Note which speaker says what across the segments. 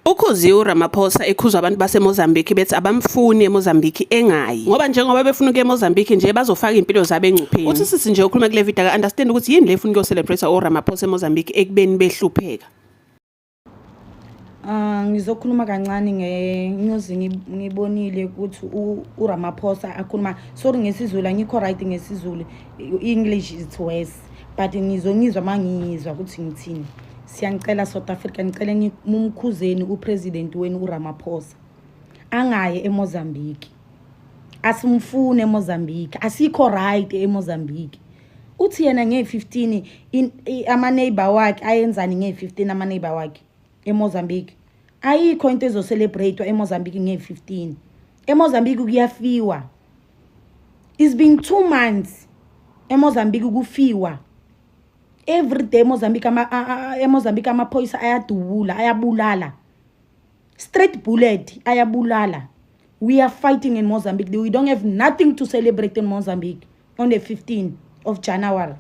Speaker 1: Ukhuzi uRamaphosa ekhuzwa abantu baseMozambique bethi abamfuni eMozambique engayi. Ngoba njengoba befuna ukuya eMozambique nje bazofaka impilo zabo engcupheni. Uthi sisi nje ukhuluma kule video understand ukuthi yini le efuna ukuyocelebrate uRamaphosa eMozambique ekubeni behlupheka.
Speaker 2: Ngizokhuluma kancane ngenews ngibonile ukuthi uRamaphosa akhuluma sorry ngesizulu angikho right ngesizulu English is worse but ngizwa mangizwa ukuthi ngithini. Siyangicela South Africa ngicela ngimkhuzeni upresident wenu uRamaphosa angaye eMozambique. Asimfune eMozambique, asikho right eMozambique. Uthi yena nge15 ama neighbor wakhe ayenzani nge15 ama neighbor wakhe eMozambique. Ayikho into ezo celebrate eMozambique nge15. eMozambique kuyafiwa. It's been 2 months eMozambique kufiwa. Every day Mozambique amaphoyisa ayadubula ayabulala. Straight bullet ayabulala. We are fighting in Mozambique. We don't have nothing to celebrate in Mozambique on the 15th of January.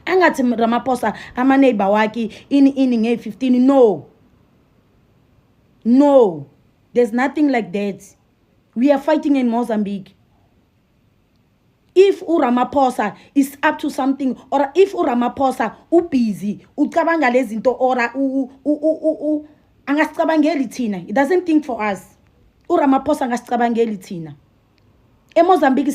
Speaker 2: Angathi Ramaphosa ama neighbor wakhe ini nge15 no there's nothing like that. We are fighting in Mozambique. If uRamaphosa is up to something or if uRamaphosa busy ucabanga lezinto ora angasicabangeli thina, it doesn't think for us. uRamaphosa angasicabangeli thina. eMozambique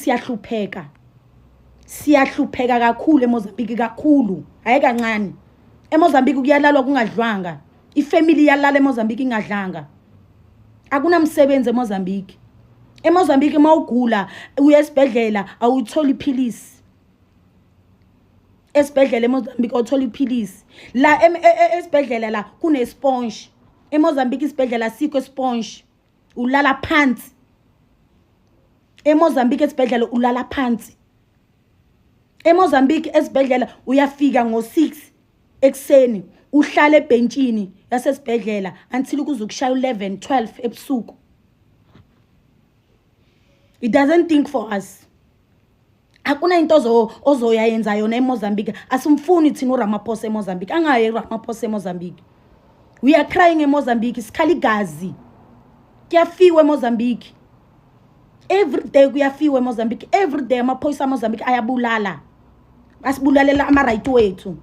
Speaker 2: siyahlupheka kakhulu eMozambique kakhulu hayi kancane. eMozambique kuyalalwa kungadlwanga. Ifamily yalala eMozambique ingadlanga. Akunamsebenzi eMozambique. eMozambique mawugula uya esibhedlela awutholi iphilisi. Esibhedlela eMozambique awutholi iphilisi. La esibhedlela la kune sponge. eMozambique isibhedlela sikho sponge. Ulala phansi. eMozambique esibhedlela ulala phansi. eMozambique esibhedlela uyafika ngo6 ekseni uhlala ebhenchini yasesibhedlela until kuzokushaya 11 12 ebusuku. It doesn't think for us. Akuna into ozoyayenza yona eMozambique. Asimfuni thina uRamaphosa eMozambique. Angaye uRamaphosa eMozambique. We are crying eMozambique. Sikhali igazi. Kuyafiwa eMozambique. Every day kuyafiwa eMozambique. Every day amaphoyisa eMozambique ayabulala. Asibulalela ama right wethu.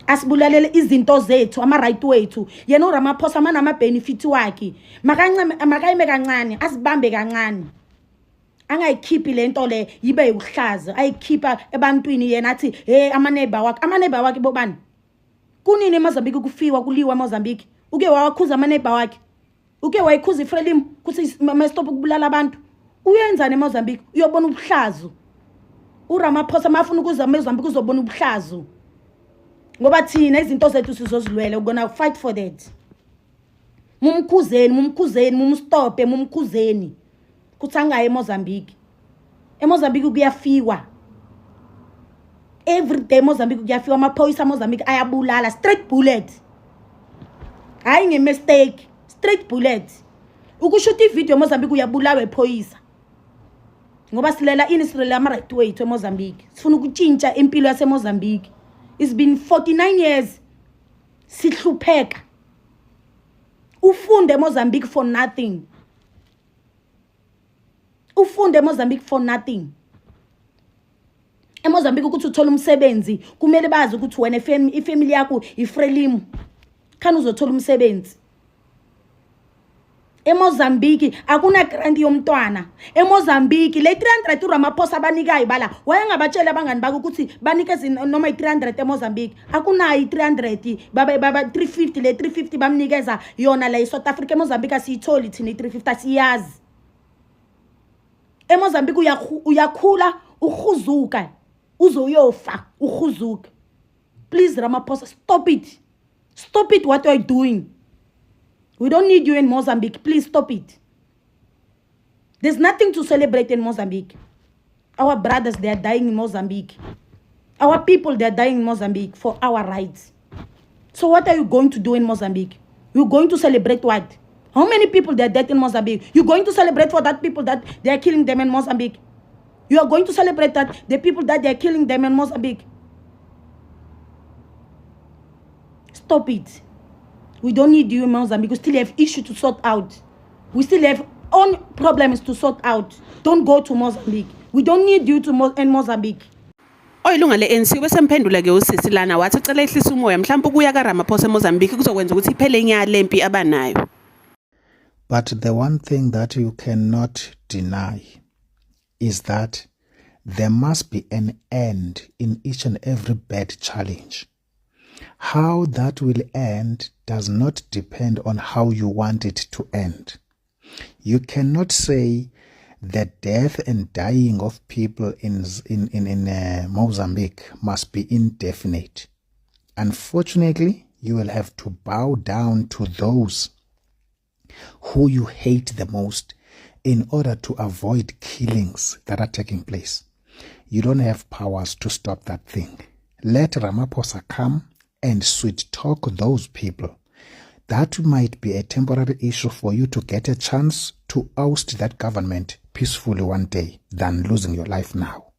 Speaker 2: Asibulalela izinto zethu ama right wethu. Yena uRamaphosa mana ama benefit wakhe. Makayime kancane, asibambe kancane. Angayikhiphi lento le yibe uhlaza. Ayikhipha ebantwini yena athi ama neighbor wakhe bobani. Kunini eMozambique kufiwa kuliwa eMozambique. Uke wawakhuza ama neighbor wakhe. Uke wayikhuza iFrelim kuthi stop ukubulala abantu. Uyenzani eMozambique? Uyobona ubuhlazo. uRamaphosa mafuna ukuza eMozambique uzobona ubuhlazo. Ngoba thina izinto zethu sizozilwela ugona fight for that. Mumkhuzeni, mumstope, mumkhuzeni. Kuthanga eMozambique. eMozambique kuyafiwa. Every day eMozambique kuyafiwa amaphoyisa eMozambique ayabulala straight bullet. Hayi ngemistake, straight bullet. Ukushuta ivideo eMozambique uyabulawa ephoyisa. Ngoba silela silela ama right way to eMozambique. Sifuna ukutshintsha impilo yaseMozambique. It's been 49 years sihlupheka. Ufunde eMozambique for nothing. Ufunde eMozambique for nothing. eMozambique ukuthi uthola umsebenzi kumele bazi ukuthi wena ifamily yakho iFrelim khani uzothola umsebenzi. eMozambique akuna grant yomntwana. eMozambique le 300 uRamaphosa abanikayo bala wayengabatshela abangani bakho ukuthi banikeze noma i300 eMozambique. Akunayo i300 baba 350 le 350 bamnikeza yona la eSouth Africa. eMozambique asiyitholi thina i350 asiyazi. eMozambique uyakhula ukhuzuka uzoyofa ukhuzuka. Please Ramaphosa, stop it. Stop it what you are doing. We don't need you in Mozambique. Please stop it. There's nothing to celebrate in Mozambique. Our brothers, they are dying in Mozambique. Our people, they are dying in Mozambique for our rights. So what are you going to do in Mozambique? You're going to celebrate what? How many people they are dead in Mozambique? You're going to celebrate for that people that they are killing them in Mozambique? You are going to celebrate that the people that they are killing them in Mozambique? Stop it. We don't need you in Mozambique. We still have issues to sort out. We still have own problems to sort out. Don't go to Mozambique. We don't need you to in Mozambique.
Speaker 1: Oyilunga le-ANC besemphendula ke usisi lana wathi cela ehlisa umoya mhlawumbe ukuya kaRamaphosa eMozambique kuzokwenza ukuthi iphele inyanga lempi abanayo.
Speaker 3: But the one thing that you cannot deny is that there must be an end in each and every bad challenge. How that will end does not depend on how you want it to end. You cannot say the death and dying of people in Mozambique must be indefinite. Unfortunately, you will have to bow down to those who you hate the most in order to avoid killings that are taking place. You don't have powers to stop that thing. Let Ramaphosa come and sweet talk those people. That might be a temporary issue for you to get a chance to oust that government peacefully one day than losing your life now.